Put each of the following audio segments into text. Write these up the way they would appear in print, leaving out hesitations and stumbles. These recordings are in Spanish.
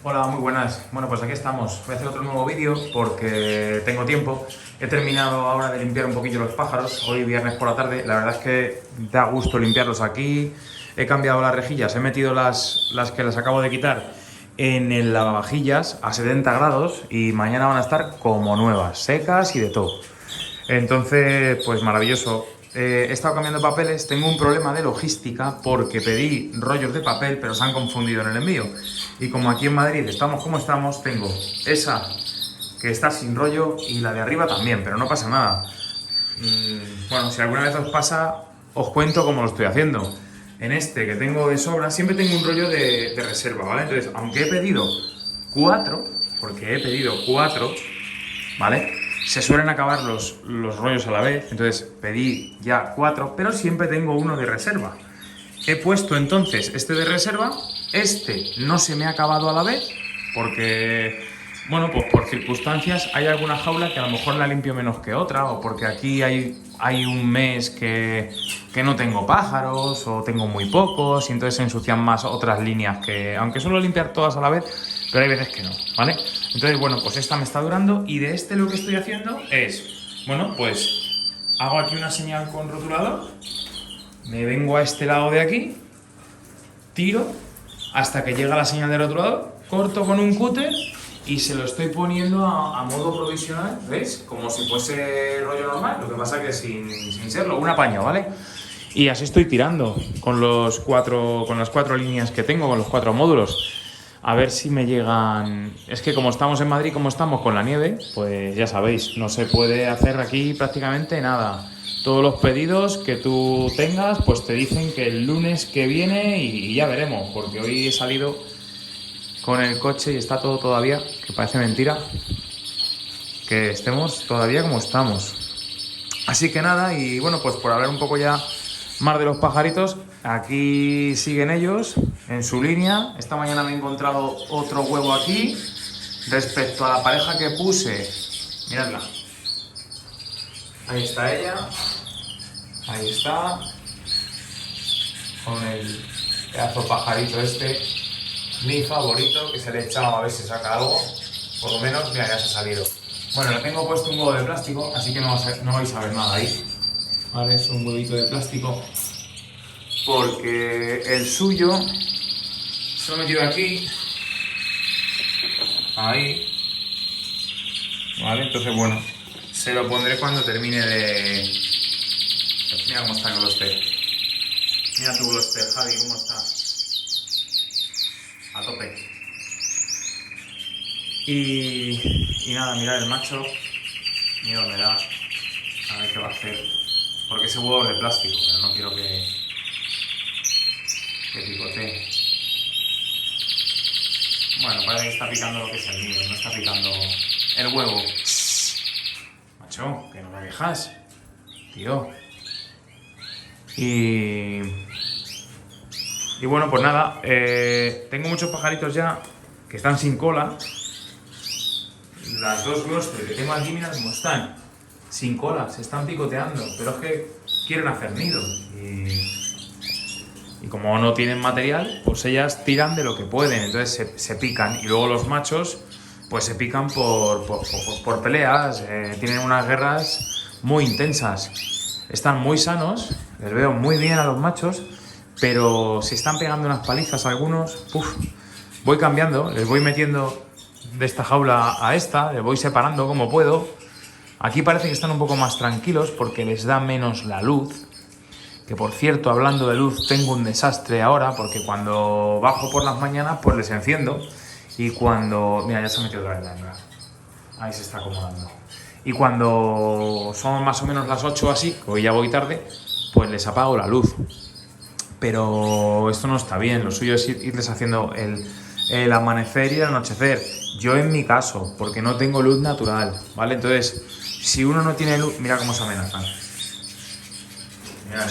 Hola, muy buenas. Bueno, pues aquí estamos. Voy a hacer otro nuevo vídeo porque tengo tiempo. He terminado ahora de limpiar un poquillo los pájaros, hoy viernes por la tarde. La verdad es que da gusto limpiarlos aquí. He cambiado las rejillas, he metido las que las acabo de quitar en el lavavajillas a 70 grados y mañana van a estar como nuevas, secas y de todo. Entonces, pues maravilloso. He estado cambiando papeles, tengo un problema de logística porque pedí rollos de papel, pero se han confundido en el envío. Y como aquí en Madrid estamos como estamos, tengo esa que está sin rollo y la de arriba también, pero no pasa nada. Bueno, si alguna vez os pasa, os cuento cómo lo estoy haciendo. En este que tengo de sobra, siempre tengo un rollo de reserva, ¿vale? Entonces, aunque he pedido 4, porque he pedido 4, ¿vale? Se suelen acabar los rollos a la vez, entonces pedí ya 4, pero siempre tengo uno de reserva. He puesto entonces este de reserva, este no se me ha acabado a la vez, porque, bueno, pues por circunstancias hay alguna jaula que a lo mejor la limpio menos que otra, o porque aquí hay un mes que no tengo pájaros, o tengo muy pocos, y entonces se ensucian más otras líneas que, aunque suelo limpiar todas a la vez, pero hay veces que no, ¿vale? Entonces, bueno, pues esta me está durando, y de este lo que estoy haciendo es, bueno, pues hago aquí una señal con rotulador, me vengo a este lado de aquí, tiro hasta que llega la señal de rotulador, corto con un cúter y se lo estoy poniendo a modo provisional, ¿ves? Como si fuese rollo normal, lo que pasa que sin serlo, un apaño, ¿vale? Y así estoy tirando con las 4 líneas que tengo, con los 4 módulos. A ver si me llegan. Es que como estamos en Madrid, como estamos con la nieve, pues ya sabéis, no se puede hacer aquí prácticamente nada. Todos los pedidos que tú tengas, pues te dicen que el lunes que viene y ya veremos, porque hoy he salido con el coche y está todo todavía, que parece mentira, que estemos todavía como estamos. Así que nada, y bueno, pues por hablar un poco ya más de los pajaritos, aquí siguen ellos en su línea. Esta mañana me he encontrado otro huevo aquí. Respecto a la pareja que puse, miradla. Ahí está ella. Ahí está. Con el pedazo pajarito este. Mi favorito, que se le he echado a ver si saca algo. Por lo menos, mira, ya se ha salido. Bueno, le tengo puesto un huevo de plástico, así que no vais a ver nada ahí. Vale, es un huevito de plástico. Porque el suyo se lo he metido aquí. Ahí. Vale, entonces bueno, se lo pondré cuando termine de... Mira cómo está el Gloster. Mira tu Gloster, Javi, cómo está. A tope. Y nada, mirad el macho. Miedo me da. A ver qué va a hacer. Porque ese huevo es de plástico, pero no quiero que picotee. Bueno, parece que está picando lo que es el nido, no está picando el huevo. Macho, que no me dejas, tío. Y bueno, pues nada, tengo muchos pajaritos ya que están sin cola. Las dos Gloster que tengo aquí, mira cómo están. Sin cola, se están picoteando, pero es que quieren hacer nido. Y como no tienen material, pues ellas tiran de lo que pueden, entonces se pican. Y luego los machos, pues se pican por peleas, tienen unas guerras muy intensas. Están muy sanos, les veo muy bien a los machos, pero se están pegando unas palizas algunos. Voy cambiando, les voy metiendo de esta jaula a esta, les voy separando como puedo. Aquí parece que están un poco más tranquilos porque les da menos la luz. Que por cierto, hablando de luz, tengo un desastre ahora porque cuando bajo por las mañanas pues les enciendo y cuando... Mira, ya se ha metido otra vez la hembra. Ahí se está acomodando. Y cuando son más o menos las 8 o así, que hoy ya voy tarde, pues les apago la luz. Pero esto no está bien, lo suyo es irles haciendo el amanecer y el anochecer. Yo en mi caso, porque no tengo luz natural, ¿vale? Entonces, si uno no tiene luz... Mira cómo se amenazan. Mirad,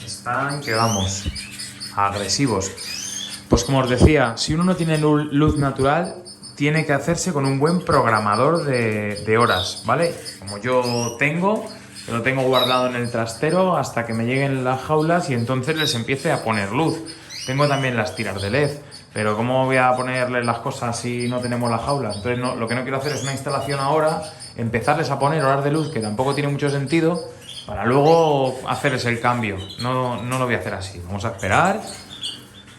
Están que vamos, agresivos. Pues como os decía, si uno no tiene luz natural, tiene que hacerse con un buen programador de horas, ¿vale? Como yo tengo, que lo tengo guardado en el trastero hasta que me lleguen las jaulas y entonces les empiece a poner luz. Tengo también las tiras de LED, pero ¿cómo voy a ponerles las cosas si no tenemos las jaulas? Entonces lo que no quiero hacer es una instalación ahora, empezarles a poner horas de luz, que tampoco tiene mucho sentido, para luego hacerles el cambio. No lo voy a hacer así. Vamos a esperar,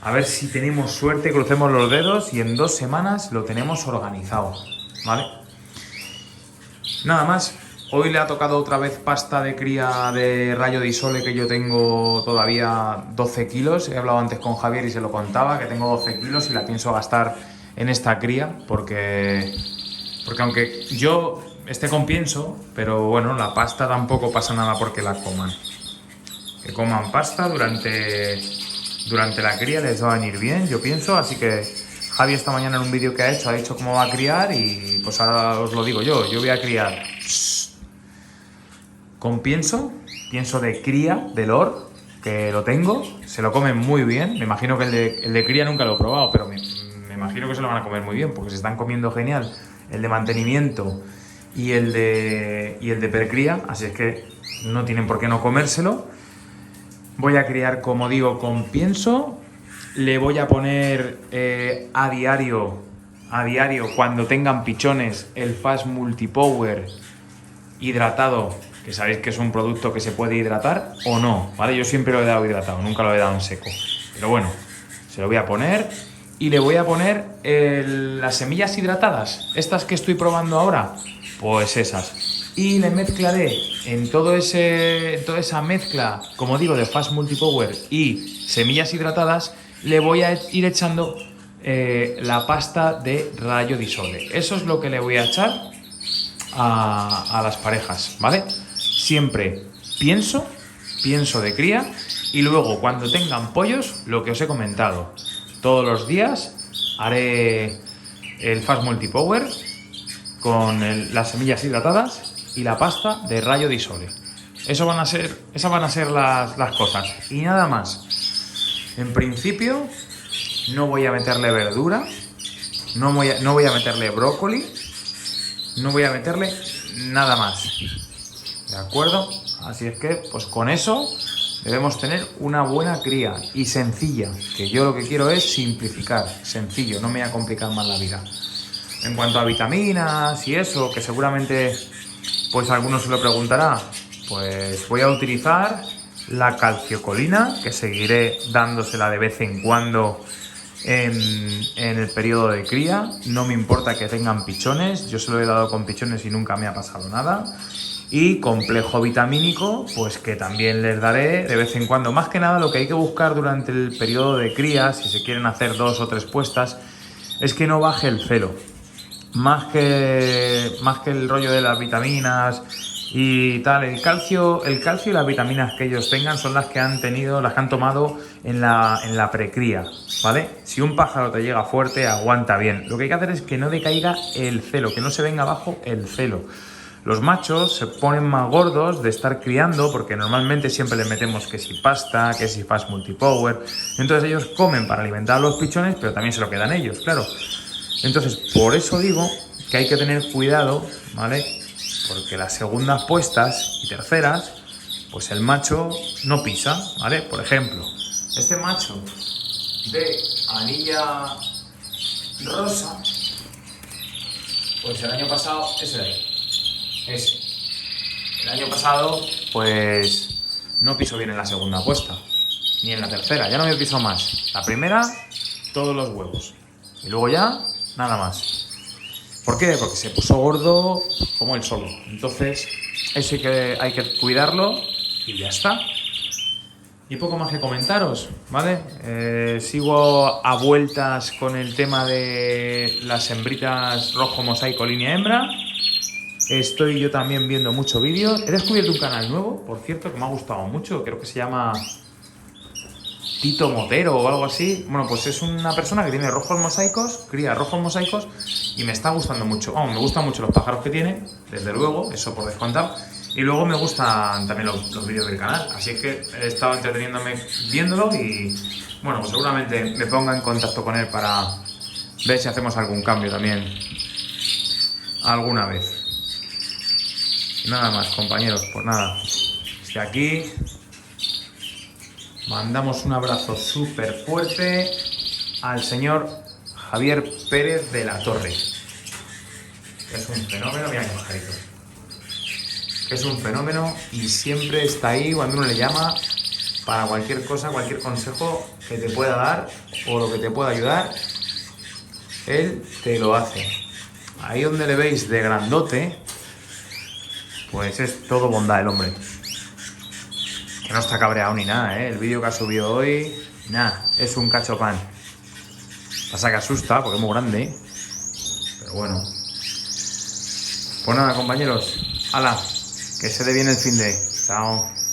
a ver si tenemos suerte, crucemos los dedos y en 2 semanas lo tenemos organizado, ¿vale? Nada más. Hoy le ha tocado otra vez pasta de cría de rayo de isole, que yo tengo todavía 12 kilos. He hablado antes con Javier y se lo contaba, que tengo 12 kilos y la pienso gastar en esta cría, porque aunque yo esté con pienso, pero bueno, la pasta tampoco pasa nada porque la coman. Que coman pasta durante la cría les va a venir bien, yo pienso, así que Javi esta mañana en un vídeo que ha dicho cómo va a criar y pues ahora os lo digo yo voy a criar con pienso de cría, de lor, que lo tengo, se lo comen muy bien. Me imagino que el de cría nunca lo he probado, pero me imagino que se lo van a comer muy bien, porque se están comiendo genial el de mantenimiento y el de percría, así es que no tienen por qué no comérselo. Voy a criar, como digo, con pienso. Le voy a poner a diario, cuando tengan pichones, el Fast Multipower hidratado, que sabéis que es un producto que se puede hidratar o no, ¿vale? Yo siempre lo he dado hidratado, nunca lo he dado en seco. Pero bueno, se lo voy a poner y le voy a poner las semillas hidratadas, estas que estoy probando ahora, pues esas. Y le mezclaré en toda esa mezcla, como digo, de Fast Multipower y semillas hidratadas, le voy a ir echando la pasta de rayo de isole. Eso es lo que le voy a echar a las parejas, ¿vale? Siempre pienso de cría y luego cuando tengan pollos, lo que os he comentado, todos los días haré el Fast Multipower con las semillas hidratadas y la pasta de rayo de isole. Esas van a ser las cosas y nada más. En principio no voy a meterle verdura, no voy a meterle brócoli, no voy a meterle nada más, ¿de acuerdo? Así es que pues con eso debemos tener una buena cría y sencilla, que yo lo que quiero es simplificar, sencillo, no me voy a complicar más la vida. En cuanto a vitaminas y eso, que seguramente pues alguno se lo preguntará, pues voy a utilizar la calciocolina, que seguiré dándosela de vez en cuando en el periodo de cría. No me importa que tengan pichones, yo se lo he dado con pichones y nunca me ha pasado nada. Y complejo vitamínico, pues que también les daré de vez en cuando. Más que nada lo que hay que buscar durante el periodo de cría, si se quieren hacer 2 o 3 puestas, es que no baje el celo. Más que el rollo de las vitaminas y tal, el calcio y las vitaminas que ellos tengan son las que han tomado en la precría, ¿vale? Si un pájaro te llega fuerte, aguanta bien. Lo que hay que hacer es que no decaiga el celo, que no se venga abajo el celo. Los machos se ponen más gordos de estar criando porque normalmente siempre les metemos que si pasta, que si Fast Multipower. Entonces ellos comen para alimentar a los pichones, pero también se lo quedan ellos, claro. Entonces, por eso digo que hay que tener cuidado, ¿vale? Porque las segundas puestas y terceras, pues el macho no pisa, ¿vale? Por ejemplo, este macho de anilla rosa, pues el año pasado, el año pasado, pues no pisó bien en la segunda puesta, ni en la tercera, ya no me pisó más. La primera, todos los huevos, y luego ya, nada más. ¿Por qué? Porque se puso gordo como él solo. Entonces, eso hay que cuidarlo y ya está. Y poco más que comentaros, ¿vale? Sigo a vueltas con el tema de las hembritas rojo mosaico línea hembra. Estoy yo también viendo muchos vídeos. He descubierto un canal nuevo, por cierto, que me ha gustado mucho. Creo que se llama Tito Motero o algo así. Bueno, pues es una persona que tiene rojos mosaicos, cría rojos mosaicos y me está gustando mucho. Me gustan mucho los pájaros que tiene, desde luego, eso por descontar. Y luego me gustan también los vídeos del canal. Así es que he estado entreteniéndome viéndolo y, bueno, pues seguramente me ponga en contacto con él para ver si hacemos algún cambio también alguna vez. Nada más, compañeros, pues nada. Desde aquí mandamos un abrazo súper fuerte al señor Javier Pérez de la Torre. Es un fenómeno, mira qué pajarito. Es un fenómeno y siempre está ahí cuando uno le llama para cualquier cosa, cualquier consejo que te pueda dar o lo que te pueda ayudar, él te lo hace. Ahí donde le veis de grandote, pues es todo bondad el hombre. Que no está cabreado ni nada, ¿eh? El vídeo que ha subido hoy, nada, es un cacho pan. Pasa que asusta porque es muy grande, pero bueno. Pues nada, compañeros, hala, que se dé bien el fin de. Chao.